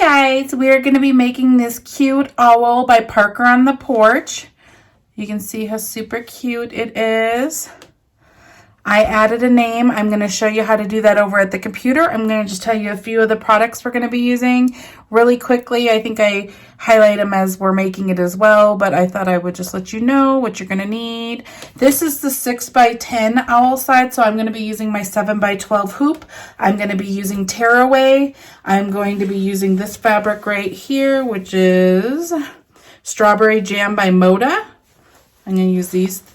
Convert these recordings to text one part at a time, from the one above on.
guys, we are going to be making this cute owl by Parker on the Porch. You can see how super cute it is. I added a name. I'm going to show you how to do that over at the computer. I'm going to just tell you a few of the products we're going to be using really quickly. I think I highlight them as we're making it as well, but I thought I would just let you know what you're going to need. This is the 6x10 owl side, so I'm going to be using my 7x12 hoop. I'm going to be using tearaway. I'm going to be using this fabric right here, which is Strawberry Jam by Moda. I'm going to use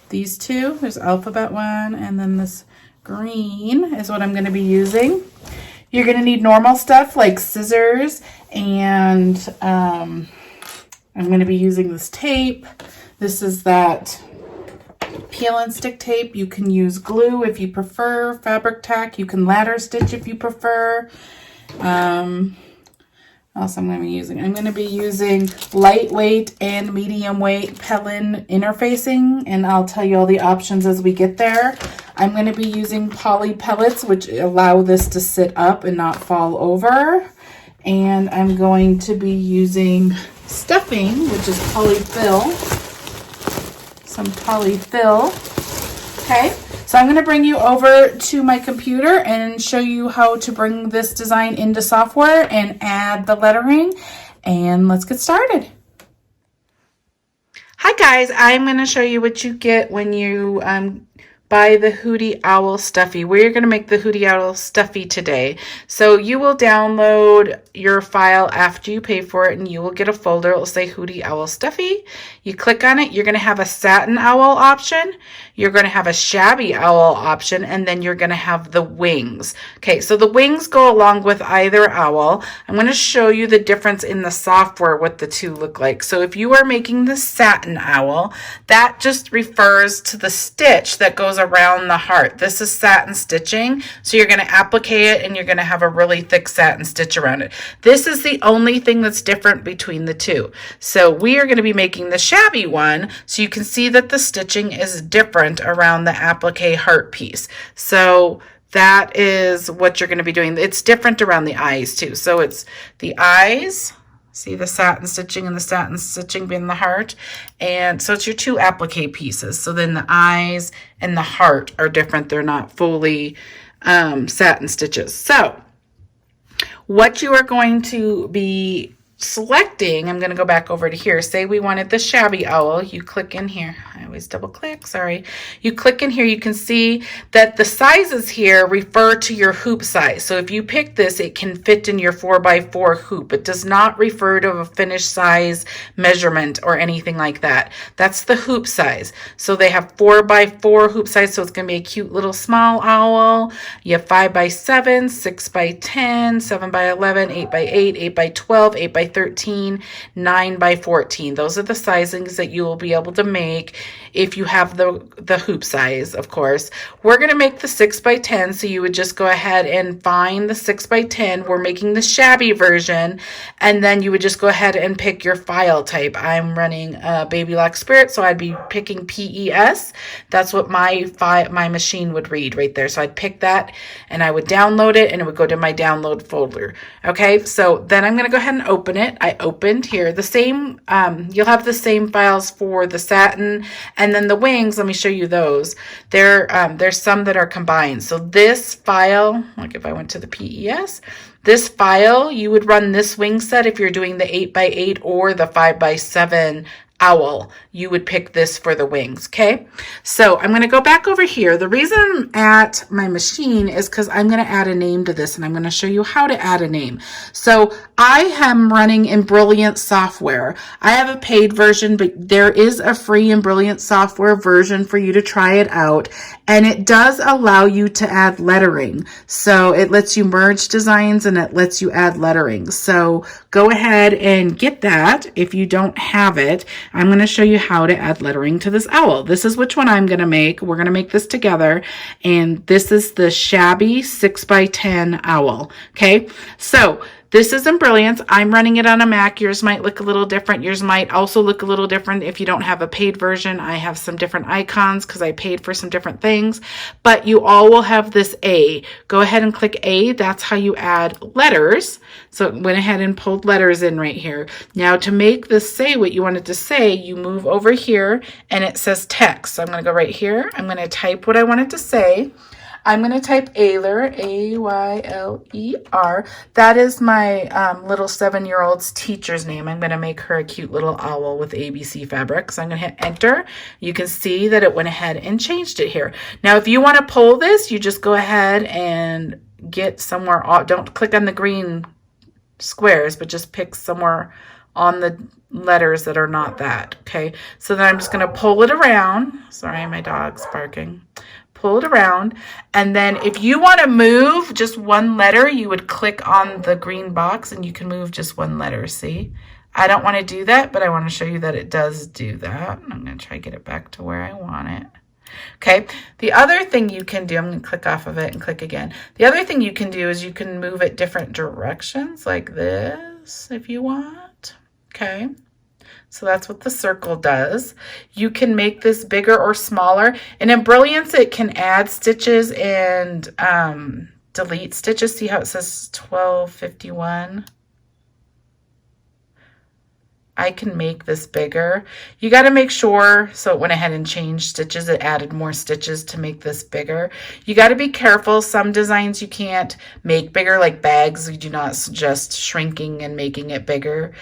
these two. There's alphabet one, and then this green is what I'm going to be using. You're going to need normal stuff like scissors, and I'm going to be using this tape. This is that peel and stick tape. You can use glue if you prefer, fabric tack. You can ladder stitch if you prefer. Else I'm going to be using. I'm going to be using lightweight and medium weight Pellin interfacing, and I'll tell you all the options as we get there. I'm going to be using poly pellets, which allow this to sit up and not fall over. And I'm going to be using stuffing, which is polyfill. Some polyfill. Okay. So I'm going to bring you over to my computer and show you how to bring this design into software and add the lettering. And let's get started. Hi guys, I'm going to show you what you get when you buy the Hootie Owl Stuffie. We're going to make the Hootie Owl Stuffie today. So you will download your file after you pay for it, and you will get a folder. It will say Hootie Owl Stuffie. You click on it, you're going to have a satin owl option. You're going to have a shabby owl option, and then you're going to have the wings. Okay, so the wings go along with either owl. I'm going to show you the difference in the software, what the two look like. So if you are making the satin owl, that just refers to the stitch that goes around the heart. This is satin stitching, so you're going to applique it, and you're going to have a really thick satin stitch around it. This is the only thing that's different between the two. So we are going to be making the shabby one, so you can see that the stitching is different around the applique heart piece. So that is what you're going to be doing. It's different around the eyes too. So it's the eyes, see the satin stitching and the satin stitching being the heart. And so it's your two applique pieces. So then the eyes and the heart are different. They're not fully satin stitches. So what you are going to be selecting, I'm going to go back over to here. Say we wanted the shabby owl. You click in here. I always double click, sorry. You click in here, you can see that the sizes here refer to your hoop size. So if you pick this, it can fit in your 4x4 hoop. It does not refer to a finished size measurement or anything like that. That's the hoop size. So they have 4x4 hoop size, so it's going to be a cute little small owl. You have 5x7, 6x10, 7x11, 8x8, 8x12, 8x13, 9x14. Those are the sizings that you will be able to make if you have the hoop size, of course. We're going to make the 6x10, so you would just go ahead and find the 6x10. We're making the shabby version, and then you would just go ahead and pick your file type. I'm running Baby Lock Spirit, so I'd be picking PES. That's what my machine would read right there. So I'd pick that, and I would download it, and it would go to my download folder. Okay, so then I'm going to go ahead and open it. I opened here the same, you'll have the same files for the satin and then the wings. Let me show you those. There's some that are combined. So this file, like if I went to the PES, this file, you would run this wing set if you're doing the 8x8 or the 5x7 owl. You would pick this for the wings. Okay, so I'm going to go back over here. The reason I'm at my machine is because I'm going to add a name to this, and I'm going to show you how to add a name. So I am running Embrilliance software. I have a paid version, but there is a free Embrilliance software version for you to try it out, and it does allow you to add lettering. So it lets you merge designs, and it lets you add lettering. So go ahead and get that if you don't have it. I'm going to show you how to add lettering to this owl. This is which one I'm going to make. We're going to make this together, and this is the shabby 6x10 owl. Okay, so This is Embrilliance. I'm running it on a Mac. Yours might look a little different. Yours might also look a little different if you don't have a paid version. I have some different icons because I paid for some different things, but you all will have this A. Go ahead and click A. That's how you add letters. So it went ahead and pulled letters in right here. Now to make this say what you want it to say, you move over here and it says text. So I'm going to go right here. I'm going to type what I want it to say. I'm going to type Ayler, A-Y-L-E-R. That is my little 7-year-old's teacher's name. I'm going to make her a cute little owl with ABC fabric. So I'm going to hit enter. You can see that it went ahead and changed it here. Now, if you want to pull this, you just go ahead and get somewhere. Don't click on the green squares, but just pick somewhere on the letters that are not that. Okay. So then I'm just going to pull it around. Sorry, my dog's barking. Pull it around, and then if you want to move just one letter, you would click on the green box and you can move just one letter. See, I don't want to do that, but I want to show you that it does do that. I'm going to try to get it back to where I want it. Okay, the other thing you can do, I'm going to click off of it and click again. The other thing you can do is you can move it different directions like this if you want. Okay. So that's what the circle does. You can make this bigger or smaller. In Embrilliance, it can add stitches and delete stitches. See how it says 1251? I can make this bigger. You got to make sure, so it went ahead and changed stitches. It added more stitches to make this bigger. You got to be careful. Some designs you can't make bigger, like bags. We do not suggest shrinking and making it bigger.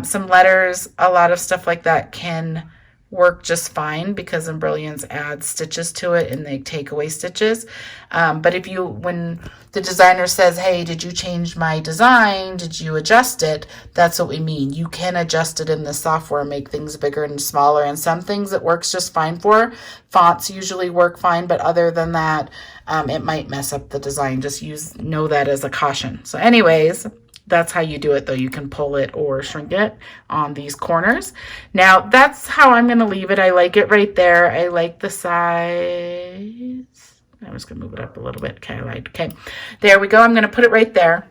Some letters, a lot of stuff like that can work just fine because Embrilliance adds stitches to it and they take away stitches. But if you, when the designer says, hey, did you change my design? Did you adjust it? That's what we mean. You can adjust it in the software, make things bigger and smaller. And some things it works just fine for. Fonts usually work fine, but other than that, it might mess up the design. Just know that as a caution. So anyways, that's how you do it, though. You can pull it or shrink it on these corners. Now, that's how I'm going to leave it. I like it right there. I like the size. I'm just going to move it up a little bit. Okay, there we go. I'm going to put it right there.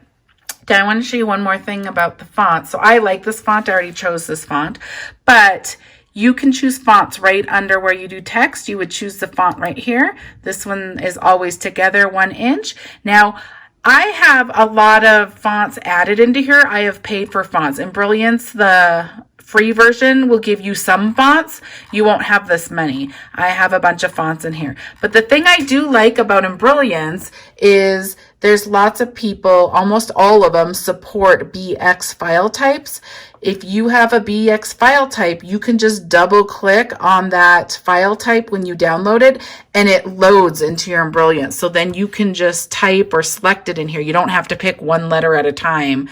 Now, I want to show you one more thing about the font. So I like this font. I already chose this font. But you can choose fonts right under where you do text. You would choose the font right here. This one is always together, 1 inch. Now, I have a lot of fonts added into here. I have paid for fonts. Embrilliance, the free version, will give you some fonts. You won't have this many. I have a bunch of fonts in here. But the thing I do like about Embrilliance is there's lots of people, almost all of them, support BX file types. If you have a BX file type, you can just double click on that file type when you download it and it loads into your Embrilliance. So then you can just type or select it in here. You don't have to pick one letter at a time,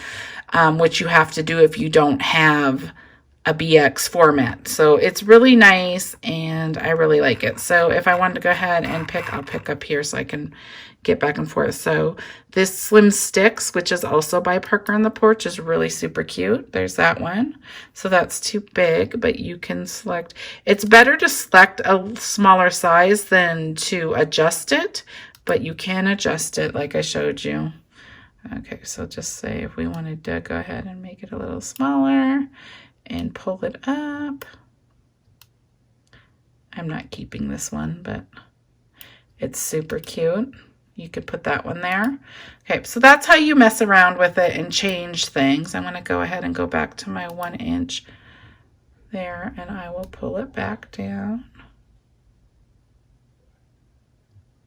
which you have to do if you don't have a BX format. So it's really nice and I really like it. So if I wanted to go ahead and pick, I'll pick up here so I can get back and forth. So this Slim Sticks, which is also by Parker on the Porch, is really super cute. There's that one. So that's too big, but you can select. It's better to select a smaller size than to adjust it, but you can adjust it like I showed you. Okay, so just say if we wanted to go ahead and make it a little smaller and pull it up. I'm not keeping this one, but it's super cute. You could put that one there. Okay, so that's how you mess around with it and change things. I'm going to go ahead and go back to my 1 inch there, and I will pull it back down.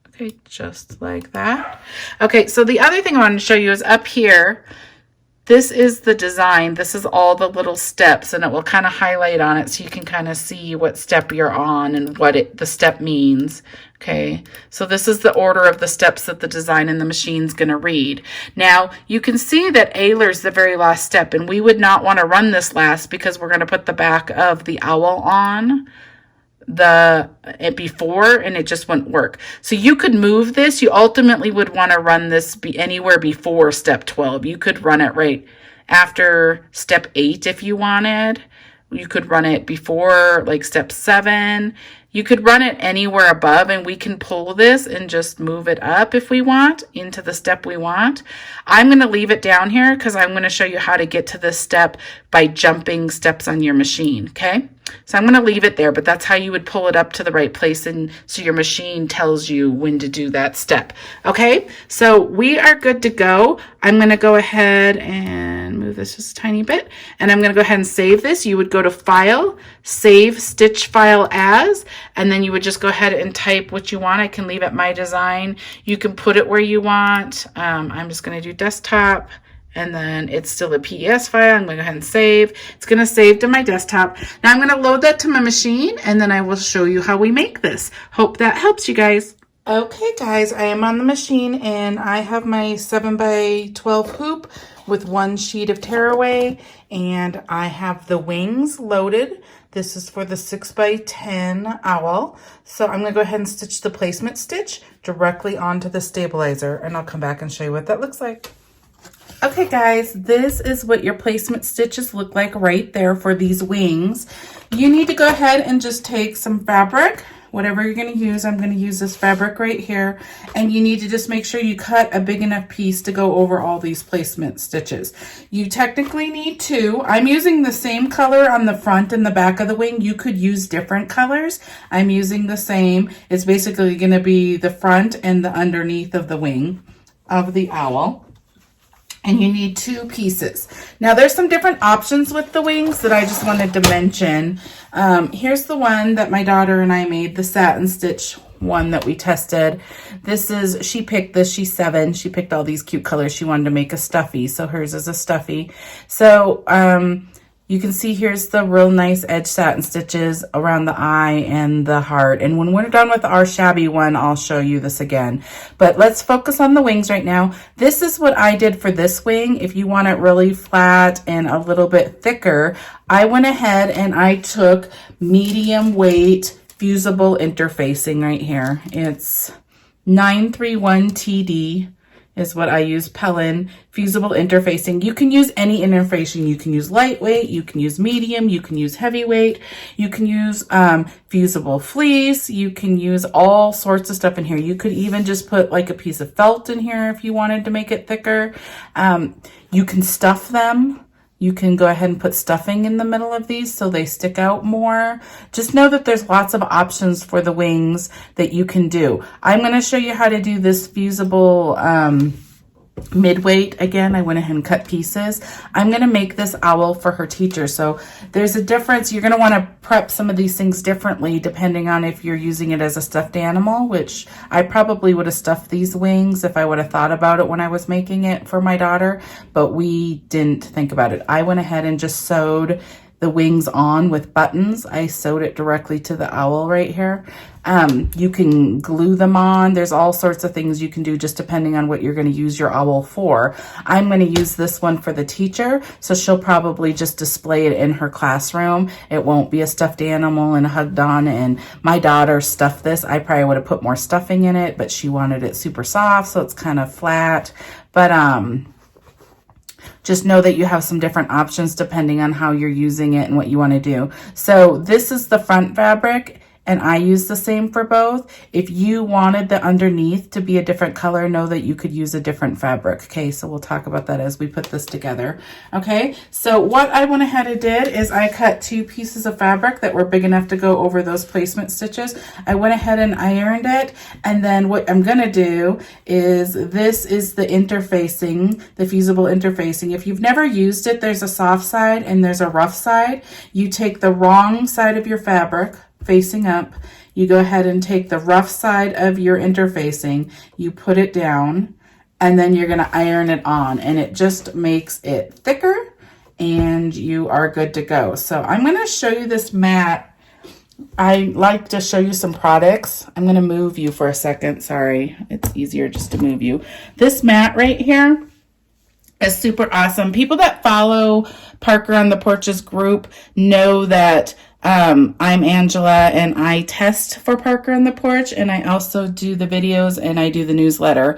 Okay, just like that. Okay, so the other thing I want to show you is up here. This is the design. This is all the little steps, and it will kind of highlight on it so you can kind of see what step you're on and what the step means. Okay, so this is the order of the steps that the design in the machine's going to read. Now, you can see that Ayler is the very last step, and we would not want to run this last because we're going to put the back of the owl on before, and it just wouldn't work. So you could move this. You ultimately would want to run this anywhere before step 12. You could run it right after step 8 if you wanted. You could run it before like step 7. You could run it anywhere above, and we can pull this and just move it up if we want into the step we want. I'm going to leave it down here because I'm going to show you how to get to this step by jumping steps on your machine, okay? So I'm going to leave it there, but that's how you would pull it up to the right place, and so your machine tells you when to do that step, okay? So we are good to go. I'm going to go ahead and move this just a tiny bit, and I'm going to go ahead and save this. You would go to File, Save Stitch File As, and then you would just go ahead and type what you want. I can leave it My Design. You can put it where you want. I'm just going to do Desktop. And then it's still a PES file. I'm going to go ahead and save. It's going to save to my desktop. Now I'm going to load that to my machine, and then I will show you how we make this. Hope that helps you guys. Okay guys, I am on the machine, and I have my 7x12 hoop with 1 sheet of tearaway, and I have the wings loaded. This is for the 6x10 owl. So I'm going to go ahead and stitch the placement stitch directly onto the stabilizer, and I'll come back and show you what that looks like. Okay guys, this is what your placement stitches look like right there for these wings. You need to go ahead and just take some fabric, whatever you're going to use. I'm going to use this fabric right here, and you need to just make sure you cut a big enough piece to go over all these placement stitches. You technically need 2. I'm using the same color on the front and the back of the wing. You could use different colors. I'm using the same. It's basically going to be the front and the underneath of the wing of the owl. And you need 2 pieces. Now there's some different options with the wings that I just wanted to mention. Here's the one that my daughter and I made, the satin stitch one that we tested. She picked this, she's 7. She picked all these cute colors. She wanted to make a stuffy, so hers is a stuffy. So you can see here's the real nice edge satin stitches around the eye and the heart. And when we're done with our shabby one, I'll show you this again. But let's focus on the wings right now. This is what I did for this wing. If you want it really flat and a little bit thicker, I went ahead and I took medium weight fusible interfacing right here. It's 931 TD. Is what I use, Pellin fusible interfacing. You can use any interfacing. You can use lightweight, you can use medium, you can use heavyweight, you can use fusible fleece, you can use all sorts of stuff in here. You could even just put like a piece of felt in here if you wanted to make it thicker. You can stuff them. You can go ahead and put stuffing in the middle of these so they stick out more. Just know that there's lots of options for the wings that you can do. I'm going to show you how to do this fusible mid-weight. Again, I went ahead and cut pieces. I'm going to make this owl for her teacher. So there's a difference. You're going to want to prep some of these things differently depending on if you're using it as a stuffed animal, which I probably would have stuffed these wings if I would have thought about it when I was making it for my daughter, but we didn't think about it. I went ahead and just sewed the wings on with buttons. I sewed it directly to the owl right here. You can glue them on. There's all sorts of things you can do just depending on what you're going to use your owl for. I'm going to use this one for the teacher, so she'll probably just display it in her classroom. It won't be a stuffed animal and hugged on. And my daughter stuffed this. I probably would have put more stuffing in it, but she wanted it super soft, so it's kind of flat. But just know that you have some different options depending on how you're using it and what you want to do. So this is the front fabric, and I use the same for both. If you wanted the underneath to be a different color, know that you could use a different fabric. Okay, so we'll talk about that as we put this together. Okay, so what I went ahead and did is I cut 2 pieces of fabric that were big enough to go over those placement stitches. I went ahead and ironed it, and then what I'm gonna do is, this is the interfacing, the fusible interfacing. If you've never used it, there's a soft side and there's a rough side. You take the wrong side of your fabric, facing up, you go ahead and take the rough side of your interfacing, you put it down, and then you're going to iron it on, and it just makes it thicker, and you are good to go. So I'm going to show you this mat. I like to show you some products. I'm going to move you for a second. Sorry, it's easier just to move you. This mat right here is super awesome. People that follow Parker on the Porch's group know that I'm Angela, and I test for Parker on the Porch, and I also do the videos and I do the newsletter.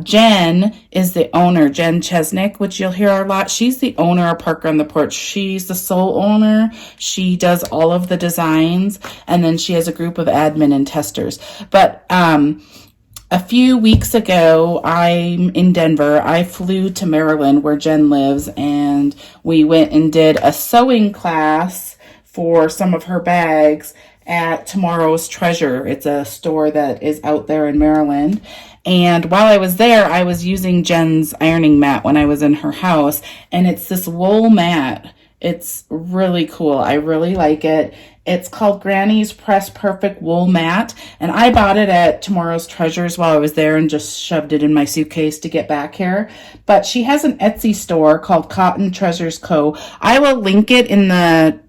Jen is the owner, Jen Chesnick, which you'll hear a lot. She's the owner of Parker on the Porch. She's the sole owner. She does all of the designs, and then she has a group of admin and testers. But a few weeks ago, I'm in Denver. I flew to Maryland where Jen lives, and we went and did a sewing class for some of her bags at Tomorrow's Treasure. It's a store that is out there in Maryland. And while I was there, I was using Jen's ironing mat when I was in her house, and it's this wool mat. It's really cool. I really like it. It's called Granny's Press Perfect Wool Mat, and I bought it at Tomorrow's Treasures while I was there and just shoved it in my suitcase to get back here. But she has an Etsy store called Cotton Treasures Co. I will link it in the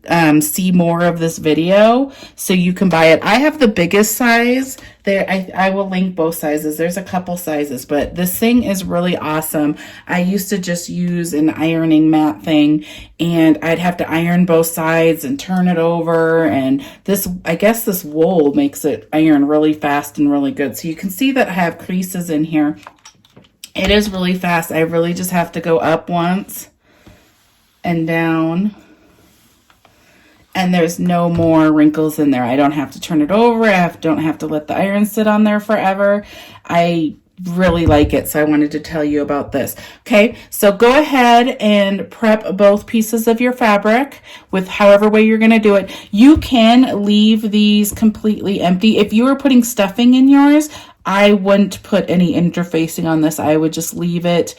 see more of this video so you can buy it. I have the biggest size there. I will link both sizes. There's a couple sizes, but this thing is really awesome. I used to just use an ironing mat thing, and I'd have to iron both sides and turn it over, and this, I guess this wool makes it iron really fast and really good. So you can see that I have creases in here. It is really fast. I really just have to go up once and down, and there's no more wrinkles in there. I don't have to turn it over. Don't have to let the iron sit on there forever. I really like it, so I wanted to tell you about this. Okay, so go ahead and prep both pieces of your fabric with however way you're going to do it. You can leave these completely empty. If you were putting stuffing in yours, I wouldn't put any interfacing on this. I would just leave it,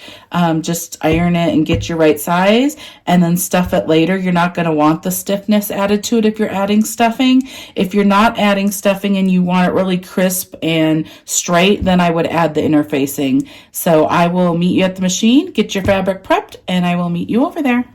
just iron it and get your right size, and then stuff it later. You're not going to want the stiffness added to it if you're adding stuffing. If you're not adding stuffing and you want it really crisp and straight, then I would add the interfacing. So I will meet you at the machine, get your fabric prepped, and I will meet you over there.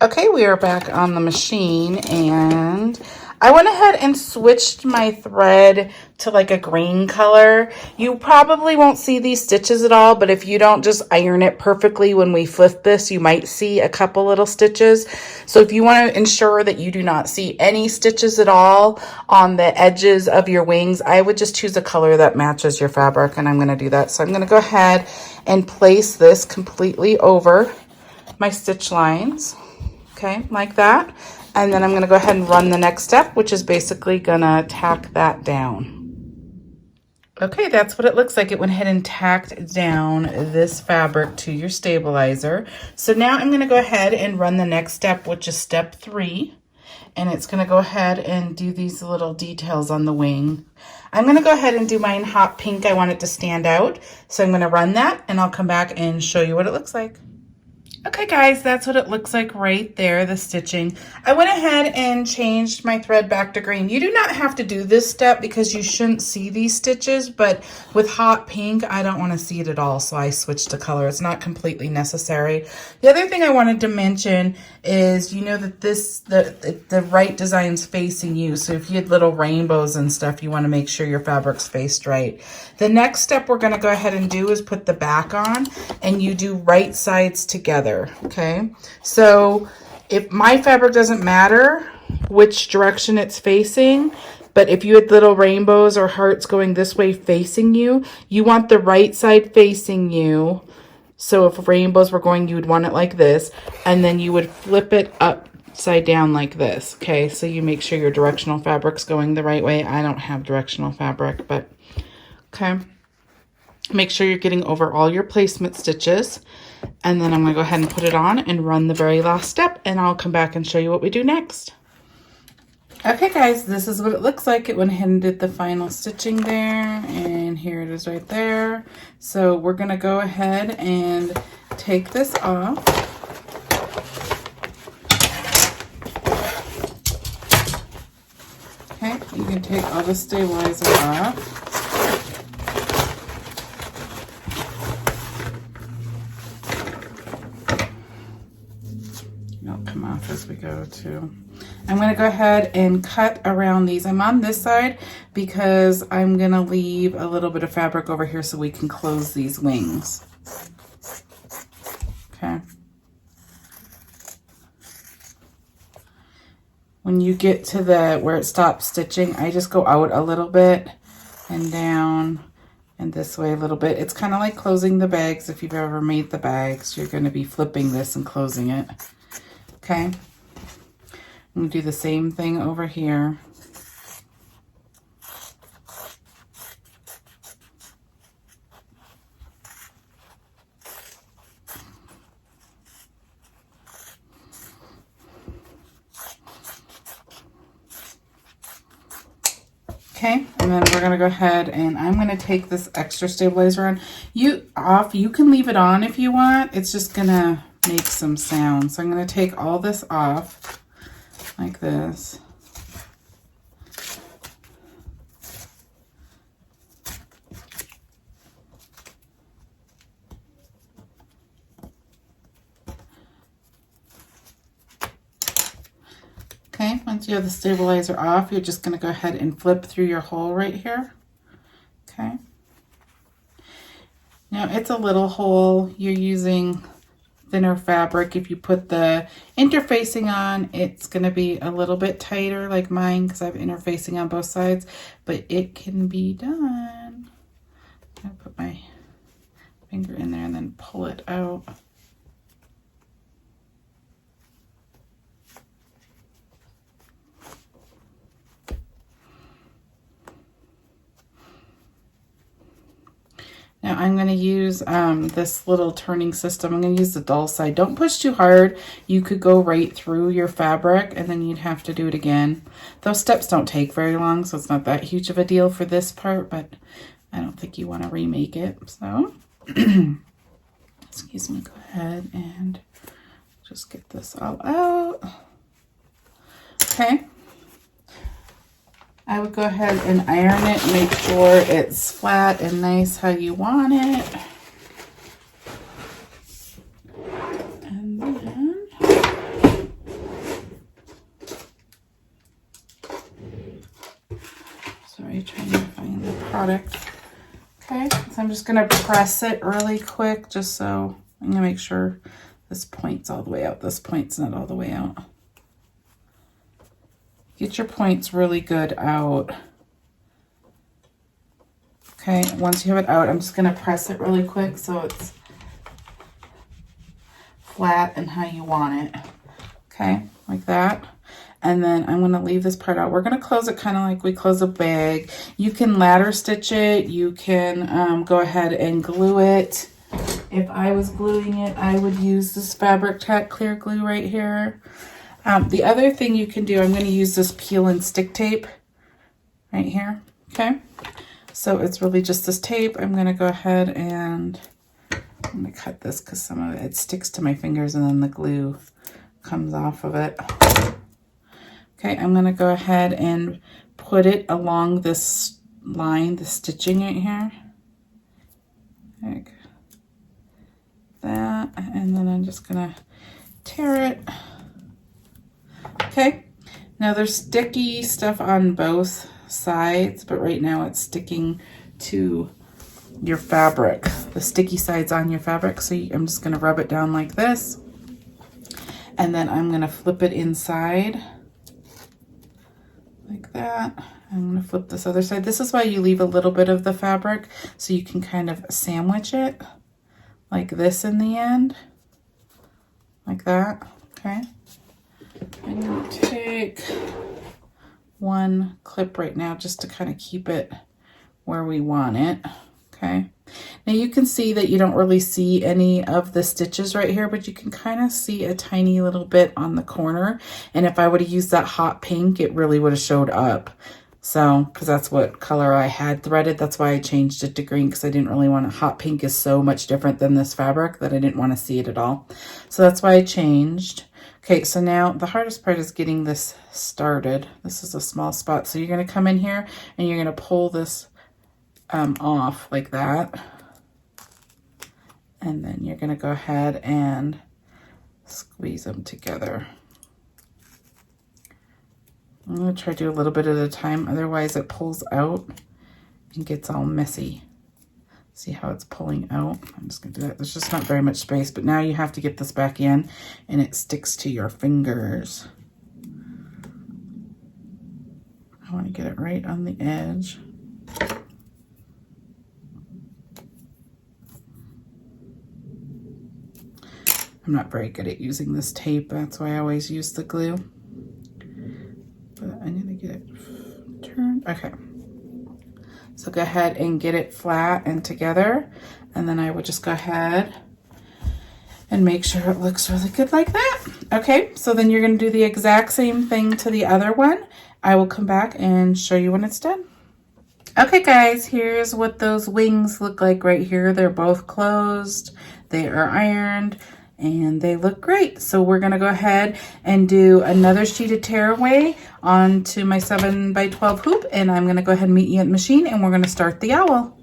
Okay, we are back on the machine, and I went ahead and switched my thread to like a green color. You probably won't see these stitches at all, but if you don't just iron it perfectly when we flip this, you might see a couple little stitches. So if you want to ensure that you do not see any stitches at all on the edges of your wings, I would just choose a color that matches your fabric, and I'm going to do that. So I'm going to go ahead and place this completely over my stitch lines. Okay, like that. And then I'm going to go ahead and run the next step, which is basically going to tack that down. Okay, that's what it looks like. It went ahead and tacked down this fabric to your stabilizer. So now I'm going to go ahead and run the next step, which is step 3. And it's going to go ahead and do these little details on the wing. I'm going to go ahead and do mine hot pink. I want it to stand out. So I'm going to run that, and I'll come back and show you what it looks like. Okay guys, that's what it looks like right there, the stitching. I went ahead and changed my thread back to green. You do not have to do this step because you shouldn't see these stitches, but with hot pink, I don't want to see it at all, so I switched to color. It's not completely necessary. The other thing I wanted to mention is, you know that the right design's facing you, so if you had little rainbows and stuff, you want to make sure your fabric's faced right. The next step we're going to go ahead and do is put the back on, and you do right sides together. Okay, so if my fabric doesn't matter which direction it's facing, but if you had little rainbows or hearts going this way facing you, you want the right side facing you. So if rainbows were going, you would want it like this, and then you would flip it upside down like this. Okay, so you make sure your directional fabric's going the right way. I don't have directional fabric, but okay. Make sure you're getting over all your placement stitches. And then I'm going to go ahead and put it on and run the very last step, and I'll come back and show you what we do next. Okay guys, this is what it looks like. It went ahead and did the final stitching there, and here it is right there. So we're going to go ahead and take this off. Okay, you can take all the stabilizer off. Come off as we go too. I'm going to go ahead and cut around these. I'm on this side because I'm going to leave a little bit of fabric over here so we can close these wings. Okay. When you get to where it stops stitching, I just go out a little bit and down and this way a little bit. It's kind of like closing the bags. If you've ever made the bags, you're going to be flipping this and closing it. Okay. I'm going to do the same thing over here. Okay, and then we're going to go ahead and I'm going to take this extra stabilizer on. You can leave it on if you want. It's just going to make some sound. So I'm going to take all this off like this. Okay, once you have the stabilizer off, you're just going to go ahead and flip through your hole right here. Okay. Now it's a little hole. You're using thinner fabric. If you put the interfacing on, it's going to be a little bit tighter like mine because I have interfacing on both sides, but it can be done. I'm going to put my finger in there and then pull it out. Now I'm going to use this little turning system. I'm going to use the dull side. Don't push too hard. You could go right through your fabric and then you'd have to do it again. Those steps don't take very long, so it's not that huge of a deal for this part, but I don't think you want to remake it. So, excuse me, go ahead and just get this all out. Okay. I would go ahead and iron it, make sure it's flat and nice how you want it. And then, sorry, trying to find the product. Okay, so I'm just gonna press it really quick just so I'm gonna make sure this point's all the way out. This point's not all the way out. Get your points really good out. Okay, once you have it out, I'm just gonna press it really quick so it's flat and how you want it. Okay, like that. And then I'm gonna leave this part out. We're gonna close it kind of like we close a bag. You can ladder stitch it. You can go ahead and glue it. If I was gluing it, I would use this Fabric Tac clear glue right here. The other thing you can do, I'm going to use this peel and stick tape right here. Okay, so it's really just this tape. I'm going to go ahead and I'm going to cut this because some of it sticks to my fingers and then the glue comes off of it. Okay, I'm going to go ahead and put it along this line, the stitching right here. Like that, and then I'm just going to tear it. Okay, now there's sticky stuff on both sides, but right now it's sticking to your fabric. The sticky side's on your fabric, so I'm just going to rub it down like this. And then I'm going to flip it inside like that. I'm going to flip this other side. This is why you leave a little bit of the fabric, so you can kind of sandwich it like this in the end. Like that, okay? I'm going to take one clip right now just to kind of keep it where we want it, okay? Now you can see that you don't really see any of the stitches right here, but you can kind of see a tiny little bit on the corner. And if I would have used that hot pink, it really would have showed up. So, because that's what color I had threaded. That's why I changed it to green, because I didn't really want to. Hot pink is so much different than this fabric that I didn't want to see it at all. So that's why I changed. Okay, so now the hardest part is getting this started. This is a small spot. So you're going to come in here and you're going to pull this off like that. And then you're going to go ahead and squeeze them together. I'm going to try to do a little bit at a time, otherwise it pulls out and gets all messy. See how it's pulling out? I'm just going to do that. There's just not very much space, but now you have to get this back in and it sticks to your fingers. I want to get it right on the edge. I'm not very good at using this tape. That's why I always use the glue. But I'm gonna get it turned. Okay. So go ahead and get it flat and together. And then I will just go ahead and make sure it looks really good like that. Okay, so then you're gonna do the exact same thing to the other one. I will come back and show you when it's done. Okay guys, here's what those wings look like right here. They're both closed, they are ironed, and they look great. So we're gonna go ahead and do another sheet of tearaway onto my 7x12 hoop, and I'm gonna go ahead and meet you at the machine, and we're gonna start the owl.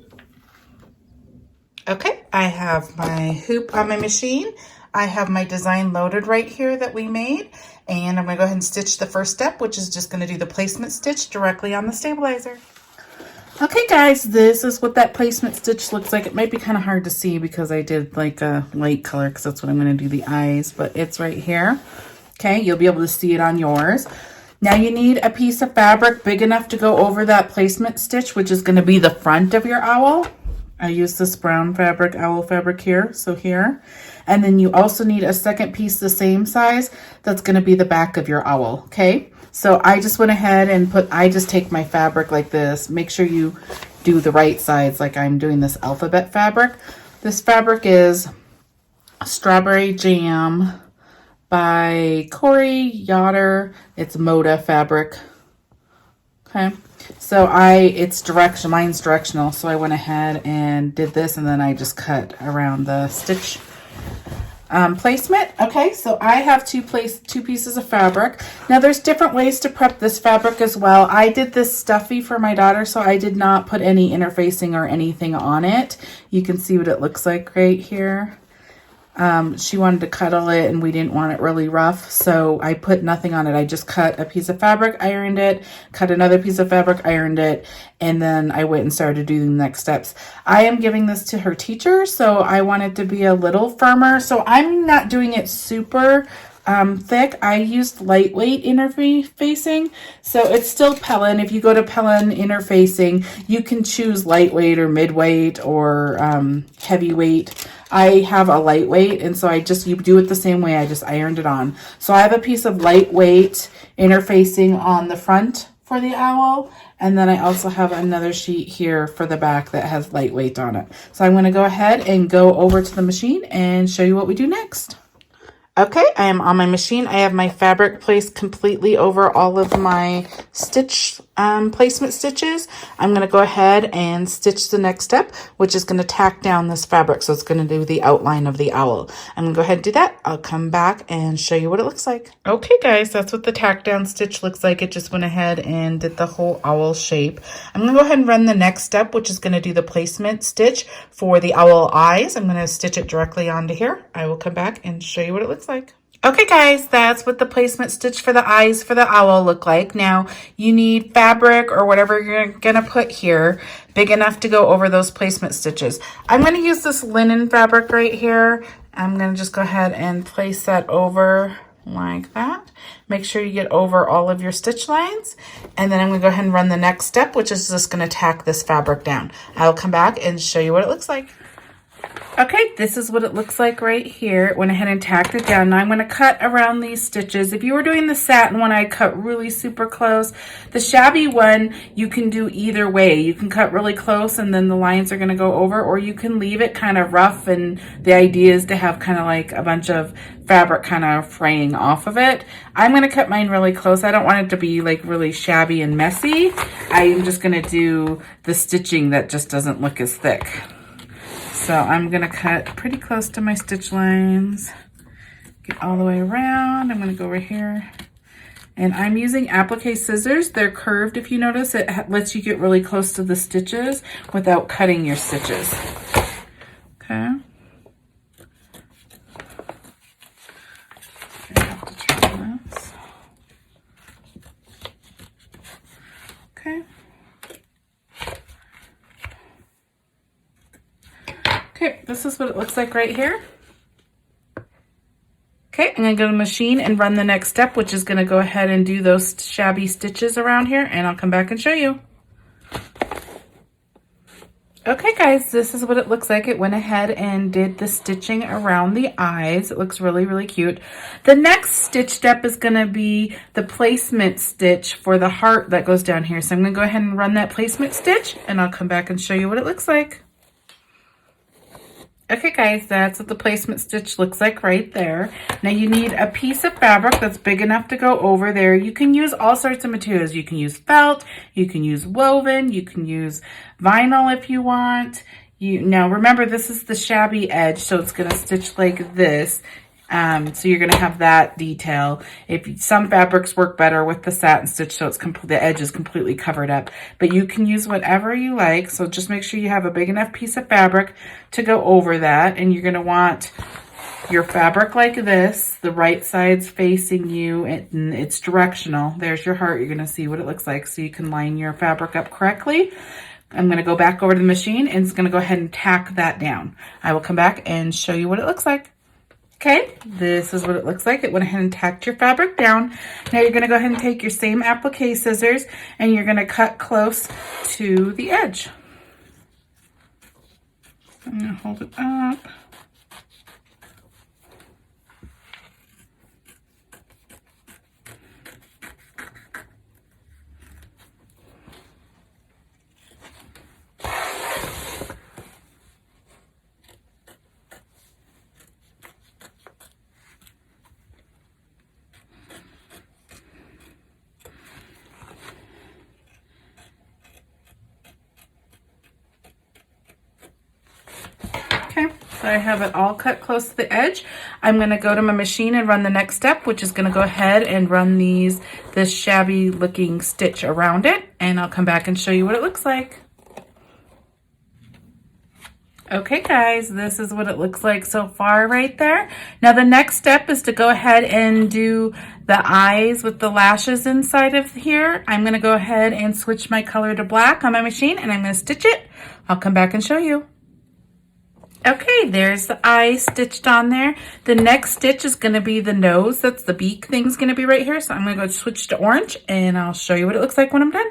Okay, I have my hoop on my machine. I have my design loaded right here that we made, and I'm gonna go ahead and stitch the first step, which is just gonna do the placement stitch directly on the stabilizer. Okay guys, this is what that placement stitch looks like. It might be kind of hard to see because I did like a light color because that's what I'm gonna do the eyes, but it's right here. Okay, you'll be able to see it on yours. Now you need a piece of fabric big enough to go over that placement stitch, which is gonna be the front of your owl. I use this brown fabric, owl fabric here, so here. And then you also need a second piece the same size that's gonna be the back of your owl, okay? So I just went ahead and I just take my fabric like this. Make sure you do the right sides like I'm doing this alphabet fabric. This fabric is Strawberry Jam by Corey Yoder. It's Moda fabric, okay? So mine's directional, so I went ahead and did this, and then I just cut around the stitch placement. Okay, so I have two pieces of fabric. Now there's different ways to prep this fabric as well. I did this stuffy for my daughter, so I did not put any interfacing or anything on it. You can see what it looks like right here. She wanted to cuddle it and we didn't want it really rough, so I put nothing on it. I just cut a piece of fabric, ironed it, cut another piece of fabric, ironed it, and then I went and started doing the next steps. I am giving this to her teacher, so I want it to be a little firmer, so I'm not doing it super thick. I used lightweight interfacing, so it's still Pellin. If you go to Pellin interfacing, you can choose lightweight or midweight or heavyweight. I have a lightweight, and so you do it the same way. I just ironed it on. So I have a piece of lightweight interfacing on the front for the owl, and then I also have another sheet here for the back that has lightweight on it. So I'm going to go ahead and go over to the machine and show you what we do next. Okay, I am on my machine. I have my fabric placed completely over all of my stitch placement stitches. I'm going to go ahead and stitch the next step, which is going to tack down this fabric. So it's going to do the outline of the owl. I'm going to go ahead and do that. I'll come back and show you what it looks like. Okay guys, that's what the tack down stitch looks like. It just went ahead and did the whole owl shape. I'm going to go ahead and run the next step, which is going to do the placement stitch for the owl eyes. I'm going to stitch it directly onto here. I will come back and show you what it looks like. Okay guys, that's what the placement stitch for the eyes for the owl look like. Now you need fabric or whatever you're gonna put here big enough to go over those placement stitches. I'm gonna use this linen fabric right here. I'm gonna just go ahead and place that over like that. Make sure you get over all of your stitch lines, and then I'm gonna go ahead and run the next step, which is just gonna tack this fabric down. I'll come back and show you what it looks like. Okay, this is what it looks like right here. It went ahead and tacked it down. Now I'm going to cut around these stitches. If you were doing the satin one, I cut really super close. The shabby one, you can do either way. You can cut really close and then the lines are going to go over, or you can leave it kind of rough, and the idea is to have kind of like a bunch of fabric kind of fraying off of it. I'm going to cut mine really close. I don't want it to be like really shabby and messy. I'm just going to do the stitching that just doesn't look as thick. So I'm going to cut pretty close to my stitch lines, get all the way around. I'm going to go over here, and I'm using applique scissors. They're curved. If you notice, it lets you get really close to the stitches without cutting your stitches. Okay. I have to turn this. Okay. Okay, this is what it looks like right here. Okay, I'm going to go to the machine and run the next step, which is going to go ahead and do those shabby stitches around here, and I'll come back and show you. Okay guys, this is what it looks like. It went ahead and did the stitching around the eyes. It looks really, really cute. The next stitch step is gonna be the placement stitch for the heart that goes down here. So I'm gonna go ahead and run that placement stitch and I'll come back and show you what it looks like. Okay guys, that's what the placement stitch looks like right there. Now you need a piece of fabric that's big enough to go over there. You can use all sorts of materials. You can use felt, you can use woven, you can use vinyl if you want. Now remember, this is the shabby edge, so it's gonna stitch like this. So you're gonna have that detail. Some fabrics work better with the satin stitch, so the edge is completely covered up. But you can use whatever you like. So just make sure you have a big enough piece of fabric to go over that, and you're gonna want your fabric like this. The right side's facing you, and it's directional. There's your heart. You're gonna see what it looks like, so you can line your fabric up correctly. I'm gonna go back over to the machine, and it's gonna go ahead and tack that down. I will come back and show you what it looks like. Okay, this is what it looks like. It went ahead and tacked your fabric down. Now you're gonna go ahead and take your same applique scissors and you're gonna cut close to the edge. I'm gonna hold it up. Okay, so I have it all cut close to the edge. I'm going to go to my machine and run the next step, which is going to go ahead and run this shabby looking stitch around it, and I'll come back and show you what it looks like. Okay guys, this is what it looks like so far right there. Now the next step is to go ahead and do the eyes with the lashes inside of here. I'm going to go ahead and switch my color to black on my machine, and I'm going to stitch it. I'll come back and show you. Okay, there's the eye stitched on there. The next stitch is going to be the nose. That's the beak thing's going to be right here. So I'm going to go switch to orange, and I'll show you what it looks like when I'm done.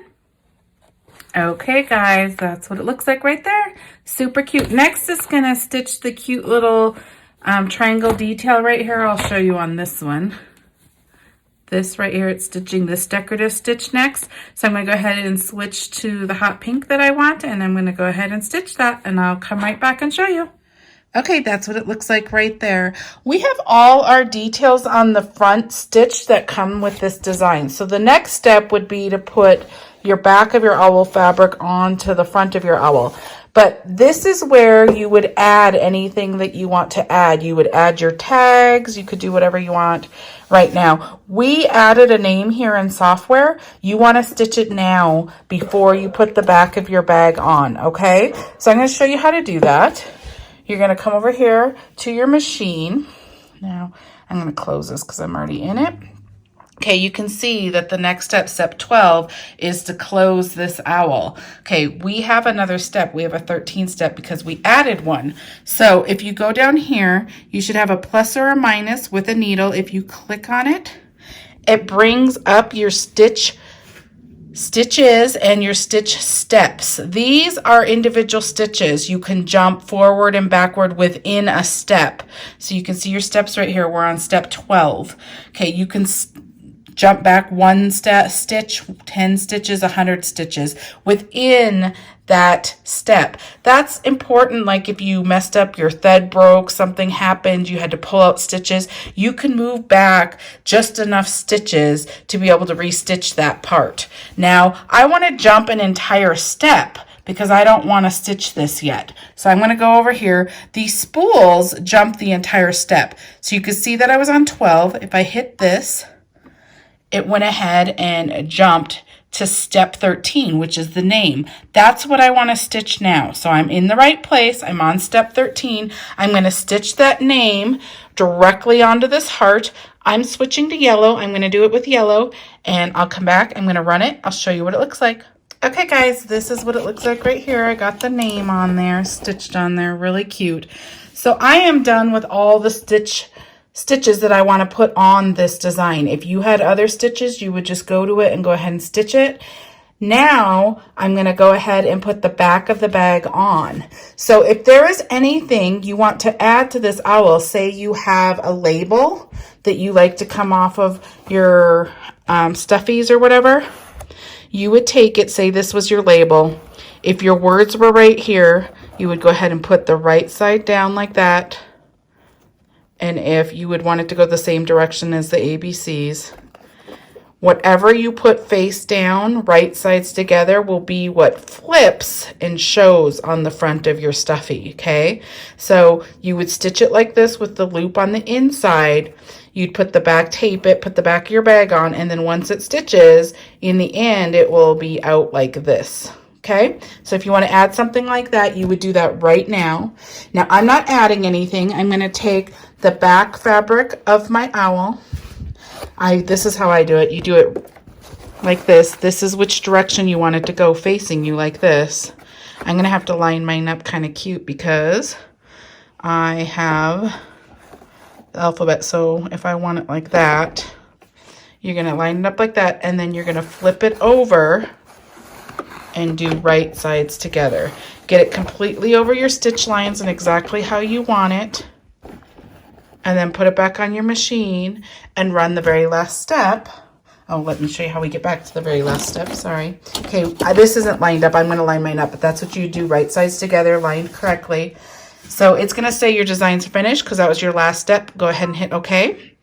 Okay guys, that's what it looks like right there. Super cute. Next is going to stitch the cute little triangle detail right here. I'll show you on this one. This right here, it's stitching this decorative stitch next. So I'm going to go ahead and switch to the hot pink that I want, and I'm going to go ahead and stitch that, and I'll come right back and show you. Okay, that's what it looks like right there. We have all our details on the front stitch that come with this design. So the next step would be to put your back of your owl fabric onto the front of your owl. But this is where you would add anything that you want to add. You would add your tags. You could do whatever you want right now. We added a name here in software. You want to stitch it now before you put the back of your bag on, okay? So I'm going to show you how to do that. You're going to come over here to your machine. Now, I'm going to close this because I'm already in it. Okay, you can see that the next step, step 12, is to close this owl. Okay, we have another step. We have a 13 step because we added one. So if you go down here, you should have a plus or a minus with a needle. If you click on it, it brings up your stitches and your stitch steps. These are individual stitches. You can jump forward and backward within a step. So you can see your steps right here. We're on step 12. Okay, you can jump back one stitch, 10 stitches, 100 stitches within that step. That's important. Like if you messed up, your thread broke, something happened, you had to pull out stitches, you can move back just enough stitches to be able to restitch that part. Now, I want to jump an entire step because I don't want to stitch this yet. So I'm going to go over here. These spools jump the entire step. So you can see that I was on 12. If I hit this, it went ahead and jumped to step 13, which is the name. That's what I want to stitch now. So I'm in the right place. I'm on step 13. I'm going to stitch that name directly onto this heart. I'm switching to yellow. I'm going to do it with yellow, and I'll come back. I'm going to run it. I'll show you what it looks like. Okay, guys, this is what it looks like right here. I got the name on there, stitched on there, really cute. So I am done with all the stitches that I want to put on this design. If you had other stitches, you would just go to it and go ahead and stitch it. Now I'm going to go ahead and put the back of the bag on. So if there is anything you want to add to this owl, say you have a label that you like to come off of your stuffies or whatever, you would take it, say this was your label. If your words were right here, you would go ahead and put the right side down like that. And if you would want it to go the same direction as the ABCs, whatever you put face down, right sides together, will be what flips and shows on the front of your stuffy, okay? So you would stitch it like this with the loop on the inside. You'd put the back, tape it, put the back of your bag on, and then once it stitches, in the end, it will be out like this, okay? So if you want to add something like that, you would do that right now. Now, I'm not adding anything. I'm going to take the back fabric of my owl. This is how I do it. You do it like this. This is which direction you want it to go, facing you like this. I'm going to have to line mine up kind of cute because I have the alphabet. So if I want it like that, you're going to line it up like that, and then you're going to flip it over and do right sides together. Get it completely over your stitch lines and exactly how you want it. And then put it back on your machine and run the very last step. Oh, let me show you how we get back to the very last step. Sorry. Okay, this isn't lined up. I'm going to line mine up, but that's what you do. Right sides together, lined correctly. So it's going to say your design's finished because that was your last step. Go ahead and hit OK.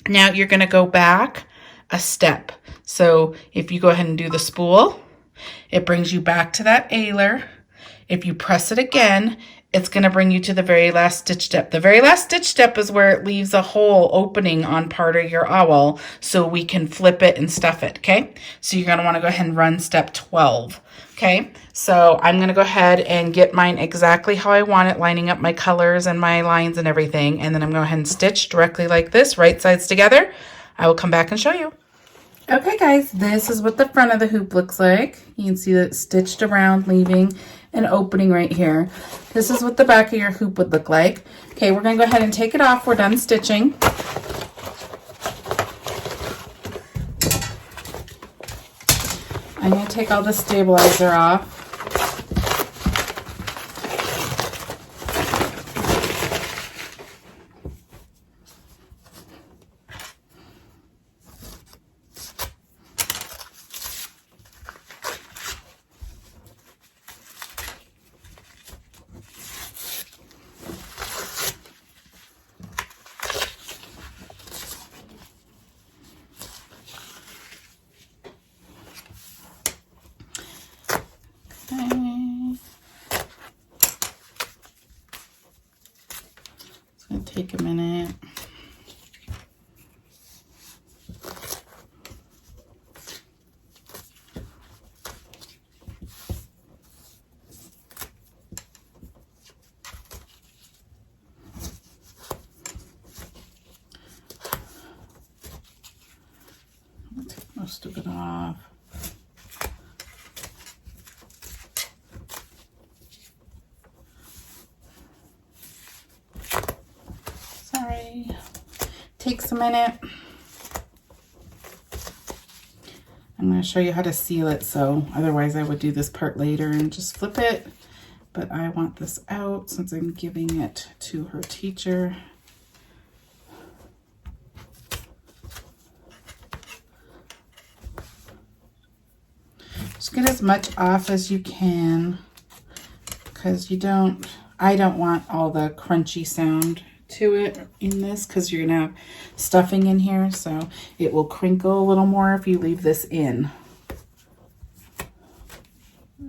Now you're going to go back a step. So if you go ahead and do the spool, it brings you back to that ailer. If you press it again, it's going to bring you to the very last stitch step. The very last stitch step is where it leaves a hole opening on part of your owl so we can flip it and stuff it, okay? So you're going to want to go ahead and run step 12, okay? So I'm going to go ahead and get mine exactly how I want it, lining up my colors and my lines and everything, and then I'm going to go ahead and stitch directly like this, right sides together. I will come back and show you. Okay guys, this is what the front of the hoop looks like. You can see that it's stitched around, leaving an opening right here. This is what the back of your hoop would look like. Okay, we're going to go ahead and take it off. We're done stitching. I'm going to take all the stabilizer off. It's going to take a minute. I'll take most of it off. Sorry, takes a minute. I'm going to show you how to seal it, so otherwise I would do this part later and just flip it, but I want this out since I'm giving it to her teacher. Just get as much off as you can because I don't want all the crunchy sound to it in this because you're gonna have stuffing in here, so it will crinkle a little more if you leave this in.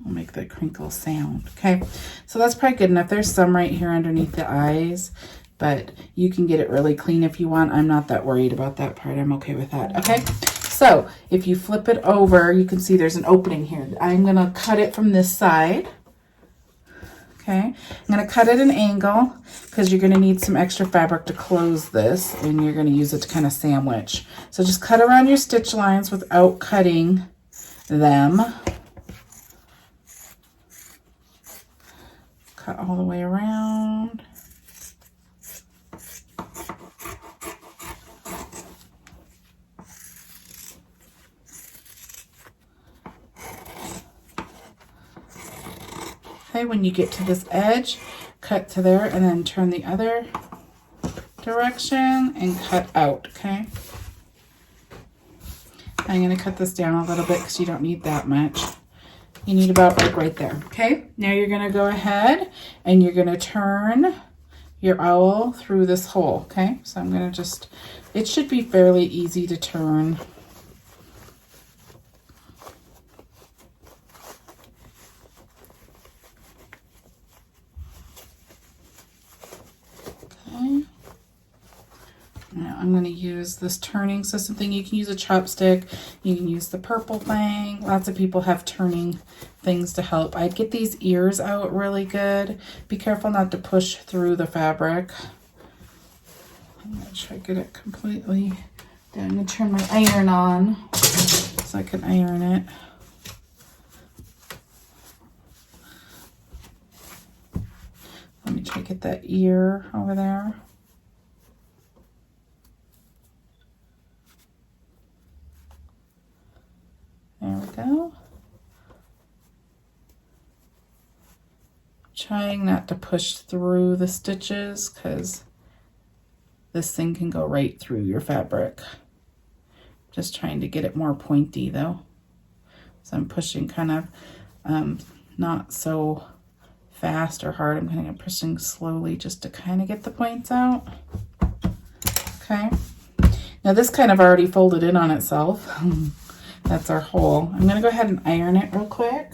I'll make that crinkle sound. Okay, so that's probably good enough. There's some right here underneath the eyes, but you can get it really clean if you want. I'm not that worried about that part. I'm okay with that. Okay, so if you flip it over, you can see there's an opening here. I'm gonna cut it from this side. Okay, I'm going to cut at an angle because you're going to need some extra fabric to close this, and you're going to use it to kind of sandwich. So just cut around your stitch lines without cutting them. Cut all the way around. Okay, when you get to this edge, cut to there and then turn the other direction and cut out, okay? I'm going to cut this down a little bit because you don't need that much. You need about like right there, okay? Now you're going to go ahead and you're going to turn your owl through this hole, okay? So I'm going to just, it should be fairly easy to turn. Okay. Now I'm going to use this turning system thing. You can use a chopstick. You can use the purple thing. Lots of people have turning things to help. I'd get these ears out really good. Be careful not to push through the fabric. I'm going to try to get it completely down. I'm going to turn my iron on so I can iron it. Let me try to get that ear over there. There we go. Trying not to push through the stitches because this thing can go right through your fabric. Just trying to get it more pointy though. So I'm pushing kind of not so fast or hard. I'm kind of pushing slowly just to kind of get the points out. Okay. Now this kind of already folded in on itself. That's our hole. I'm going to go ahead and iron it real quick.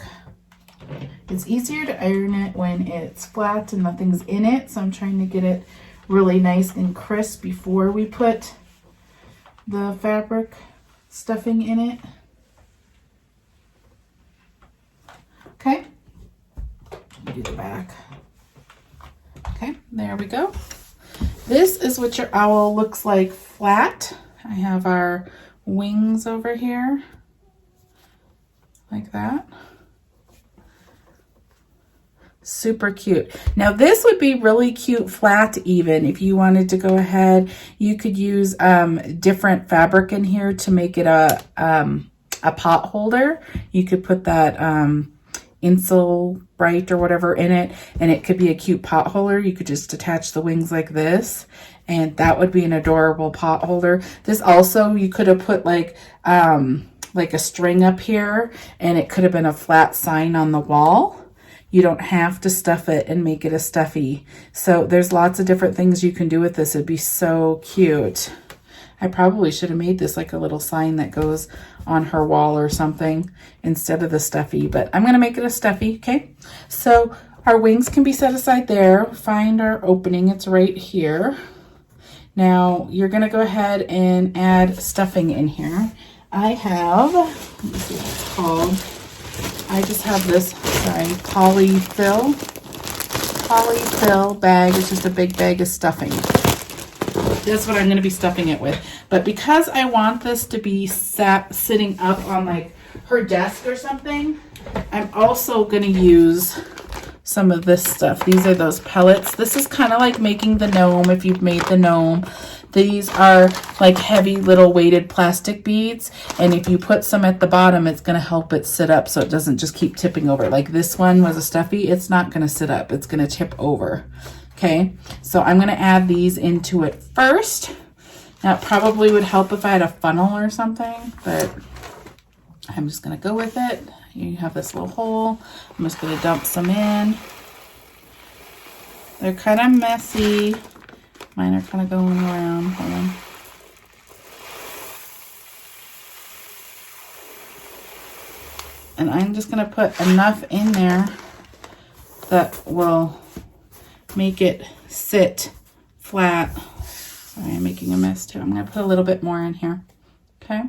It's easier to iron it when it's flat and nothing's in it. So I'm trying to get it really nice and crisp before we put the fabric stuffing in it. Okay. Do the back. Okay, there we go. This is what your owl looks like flat. I have our wings over here. Like that. Super cute. Now this would be really cute flat even if you wanted to go ahead. You could use different fabric in here to make it a pot holder. You could put that Insul Bright or whatever in it and it could be a cute pot holder. You could just attach the wings like this and that would be an adorable pot holder. This also, you could have put like a string up here and it could have been a flat sign on the wall. You don't have to stuff it and make it a stuffy. So there's lots of different things you can do with this. It'd be so cute. I probably should have made this like a little sign that goes on her wall or something instead of the stuffy, but I'm going to make it a stuffy, okay? So our wings can be set aside there. Find our opening. It's right here. Now you're going to go ahead and add stuffing in here. I have, let me see what it's called. I just have this, polyfill bag. It's just a big bag of stuffing. That's what I'm going to be stuffing it with. But because I want this to be sitting up on like her desk or something, I'm also going to use some of this stuff. These are those pellets. This is kind of like making the gnome if you've made the gnome. These are like heavy little weighted plastic beads, and if you put some at the bottom, it's going to help it sit up so it doesn't just keep tipping over. Like this one was a stuffy, it's not going to sit up, it's going to tip over. Okay, so I'm going to add these into it first. Now it probably would help if I had a funnel or something, but I'm just going to go with it. You have this little hole. I'm just going to dump some in. They're kind of messy. Mine are kind of going around. Hold on. And I'm just going to put enough in there that will make it sit flat. Sorry, I'm making a mess too. I'm going to put a little bit more in here. Okay.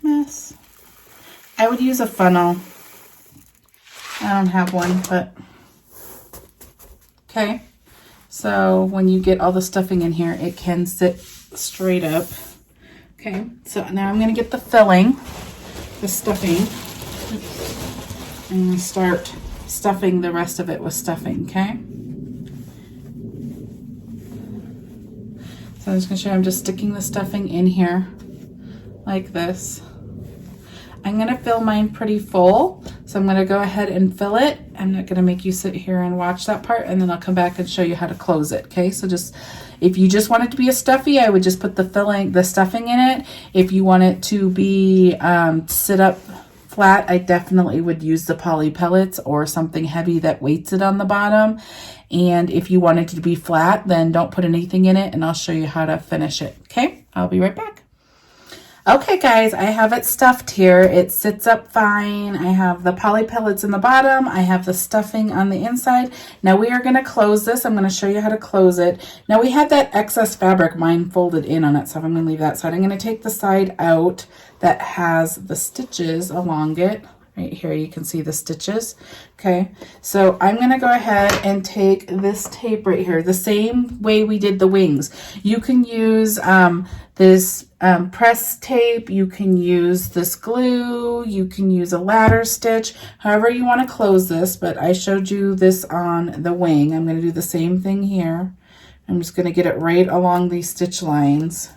Mess. I would use a funnel. I don't have one, but okay. So when you get all the stuffing in here, it can sit straight up. Okay, so now I'm going to get the filling, the stuffing. I'm going to start stuffing the rest of it with stuffing, okay? So I'm just going to show you, I'm just sticking the stuffing in here like this. I'm gonna fill mine pretty full, so I'm gonna go ahead and fill it. I'm not gonna make you sit here and watch that part, and then I'll come back and show you how to close it, okay? So just, if you just want it to be a stuffy, I would just put the stuffing in it. If you want it to be sit up flat, I definitely would use the poly pellets or something heavy that weights it on the bottom. And if you want it to be flat, then don't put anything in it, and I'll show you how to finish it, okay? I'll be right back. Okay guys, I have it stuffed here. It sits up fine. I have the poly pellets in the bottom. I have the stuffing on the inside. Now we are going to close this. I'm going to show you how to close it. Now we had that excess fabric, mine folded in on it, so I'm going to leave that side. I'm going to take the side out that has the stitches along it. Right here you can see the stitches. Okay, so I'm going to go ahead and take this tape right here, the same way we did the wings. You can use this press tape, you can use this glue, you can use a ladder stitch, however you want to close this, but I showed you this on the wing. I'm going to do the same thing here. I'm just going to get it right along these stitch lines.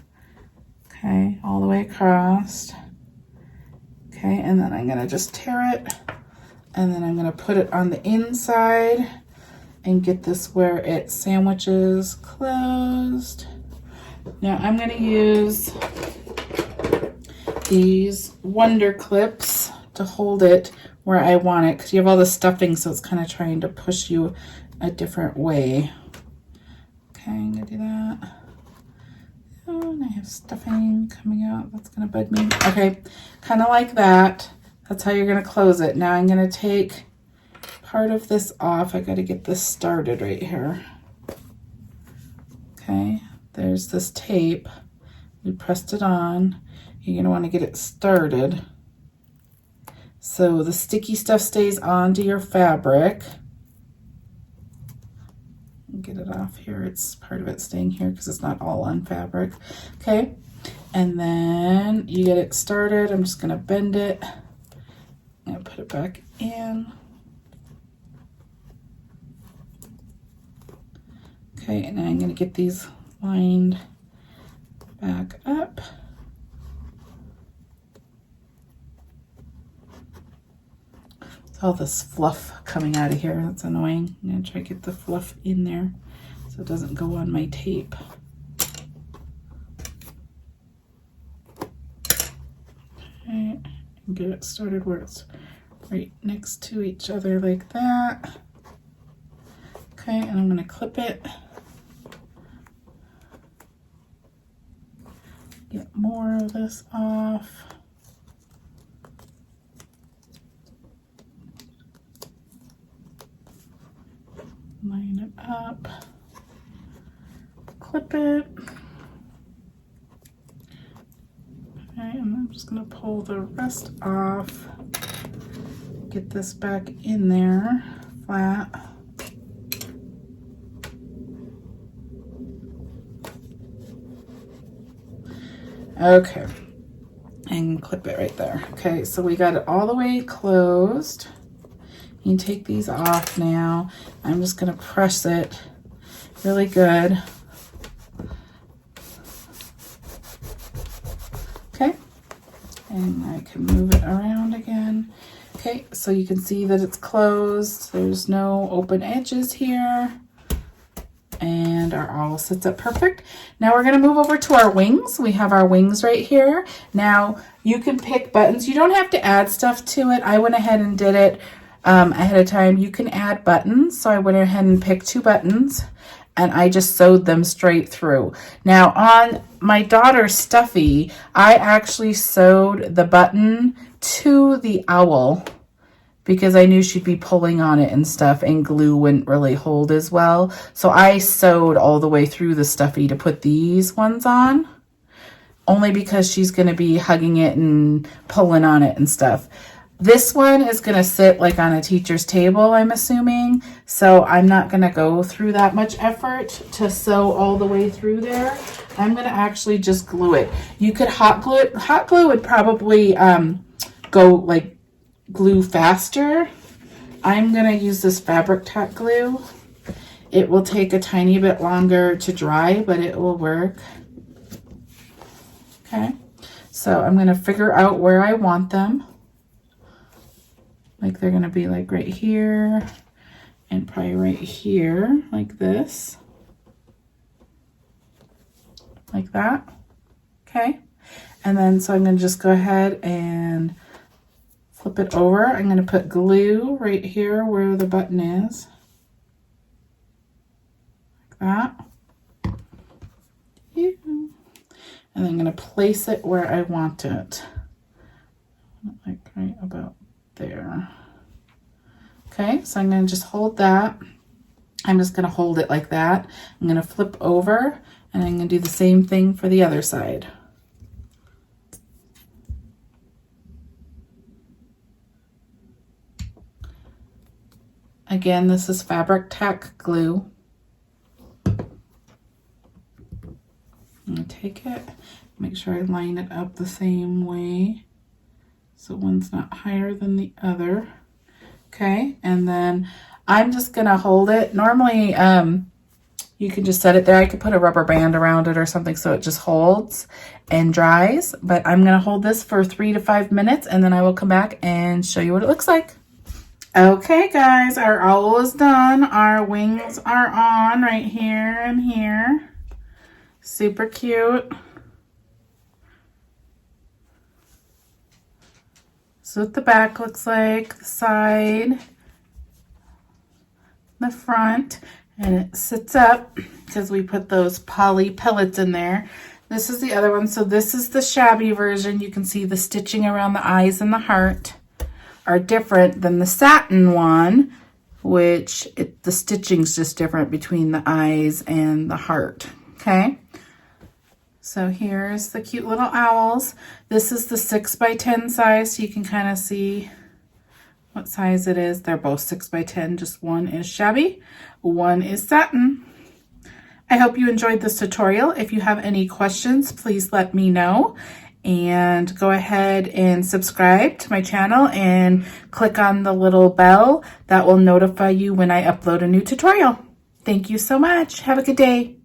Okay, all the way across. Okay, and then I'm going to just tear it, and then I'm going to put it on the inside and get this where it sandwiches closed. Now I'm going to use these Wonder Clips to hold it where I want it, because you have all the stuffing, so it's kind of trying to push you a different way. Okay, I'm going to do that. Oh, and I have stuffing coming out. That's going to bug me. Okay, kind of like that. That's how you're going to close it. Now I'm going to take part of this off. I got to get this started right here. Okay, there's this tape. We pressed it on. You're going to want to get it started so the sticky stuff stays onto your fabric. Get it off here. It's part of it staying here because it's not all on fabric. Okay, and then you get it started. I'm just going to bend it. I'm going to put it back in. Okay, and I'm going to get these lined back up. All this fluff coming out of here. That's annoying. I'm going to try to get the fluff in there so it doesn't go on my tape. Okay, and get it started where it's right next to each other like that. Okay, and I'm going to clip it. Get more of this off. Line it up, clip it. Okay, and I'm just going to pull the rest off, get this back in there flat. Okay, and clip it right there. Okay, so we got it all the way closed. You can take these off now. I'm just going to press it really good. Okay, and I can move it around again. Okay, so you can see that it's closed. There's no open edges here. And our owl sits up perfect. Now we're going to move over to our wings. We have our wings right here. Now you can pick buttons. You don't have to add stuff to it. I went ahead and did it ahead of time. You can add buttons. So I went ahead and picked 2 buttons and I just sewed them straight through. Now on my daughter's stuffy, I actually sewed the button to the owl because I knew she'd be pulling on it and stuff, and glue wouldn't really hold as well. So I sewed all the way through the stuffy to put these ones on, only because she's gonna be hugging it and pulling on it and stuff. This one is gonna sit like on a teacher's table, I'm assuming. So I'm not gonna go through that much effort to sew all the way through there. I'm gonna actually just glue it. You could hot glue it. Hot glue would probably go like glue faster. I'm gonna use this fabric tack glue. It will take a tiny bit longer to dry, but it will work. Okay, So I'm going to figure out where I want them. Like they're going to be like right here and probably right here, like this. Like that. Okay. And then so I'm going to just go ahead and flip it over. I'm going to put glue right here where the button is. Like that. And then I'm going to place it where I want it. Like right about there. Okay, so I'm going to just hold that. I'm just going to hold it like that. I'm going to flip over and I'm going to do the same thing for the other side. Again, this is fabric tack glue. I'm going to take it, make sure I line it up the same way so one's not higher than the other. Okay, and then I'm just going to hold it. Normally, you can just set it there. I could put a rubber band around it or something so it just holds and dries. But I'm going to hold this for 3 to 5 minutes and then I will come back and show you what it looks like. Okay, guys, our owl is done. Our wings are on right here and here. Super cute. So what the back looks like, the side, the front, and it sits up because we put those poly pellets in there. This is the other one. So this is the shabby version. You can see the stitching around the eyes and the heart are different than the satin one, which the stitching's just different between the eyes and the heart. Okay. So here's the cute little owls. This is the 6x10 size, so you can kind of see what size it is. They're both 6x10, just one is shabby, one is satin. I hope you enjoyed this tutorial. If you have any questions, please let me know. And go ahead and subscribe to my channel and click on the little bell that will notify you when I upload a new tutorial. Thank you so much. Have a good day.